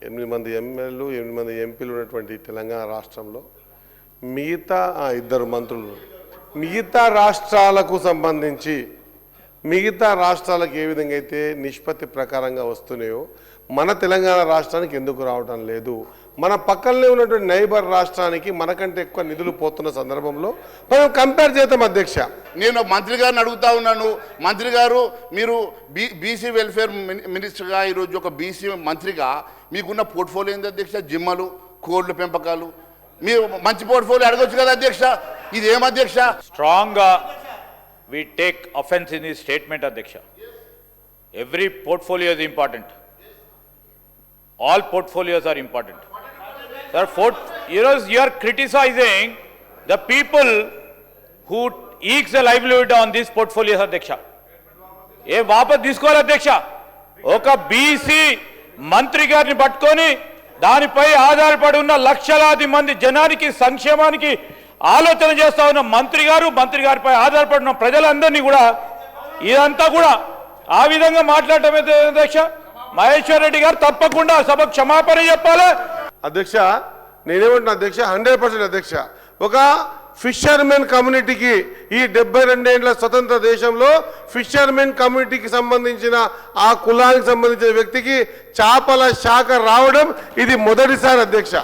8 మంది ఎమ్మెల్యేలు 8 మంది ఎంపీలు ఉన్నటువంటి తెలంగాణ రాష్ట్రంలో మిగతా 2 మంత్రులు మిగతా రాష్ట్రాలకు సంబంధించి మిగతా రాష్ట్రాలకు ఏ విధంగా అయితే నిష్పత్తి ప్రకారంగా వస్తున్నాయో మన తెలంగాణ రాష్ట్రానికి ఎందుకు రావడం లేదు? మన పక్కనే ఉన్నటువంటి నైబర్ రాష్ట్రానికి మనకంటే ఎక్కువ నిధులు పోతున్న సందర్భంలో మనం కంపేర్ చేద్దాం అధ్యక్ష. నేను మంత్రి గారిని అడుగుతా ఉన్నాను, మంత్రి గారు మీరు బీసీ వెల్ఫేర్ మినిస్టర్గా ఈరోజు ఒక బీసీ మంత్రిగా మీకున్న పోర్ట్ఫోలియో ఏంది అధ్యక్ష? జిమ్మలు, కోళ్ల పెంపకాలు, మీరు మంచి పోర్ట్ఫోలియో అడగొచ్చు కదా అధ్యక్ష. ఇది ఏం అధ్యక్ష? స్ట్రాంగ్గా we take offense in his statement, Adhyaksha. Every portfolio is important. All portfolios are important. Sir, you are criticizing the people who ekes a livelihood on these portfolios, Adhyaksha. ఏ వాపస్ తీసుకోవాలి అధ్యక్ష. ఒక బీసీ మంత్రి గారిని పట్టుకొని దానిపై ఆధారపడి ఉన్న లక్షలాది మంది జనానికి సంక్షేమానికి ఆలోచన చేస్తా ఉన్న మంత్రి గారిపై ఆధారపడిన ప్రజలందరినీ కూడా ఇదంతా కూడా ఆ విధంగా మాట్లాడటం అధ్యక్ష. మహేశ్వర్ రెడ్డి గారు తప్పకుండా సభకు క్షమాపణ చెప్పాలి అధ్యక్ష. నేనేమంటున్నా అధ్యక్ష, 100% అధ్యక్ష. ఒక ఫిషర్మెన్ కమ్యూనిటీకి ఈ 72 ఏళ్ల స్వతంత్ర దేశంలో ఫిషర్మెన్ కమ్యూనిటీకి సంబంధించిన ఆ కులానికి సంబంధించిన వ్యక్తికి చేపల శాఖ రావడం ఇది మొదటిసారి అధ్యక్ష.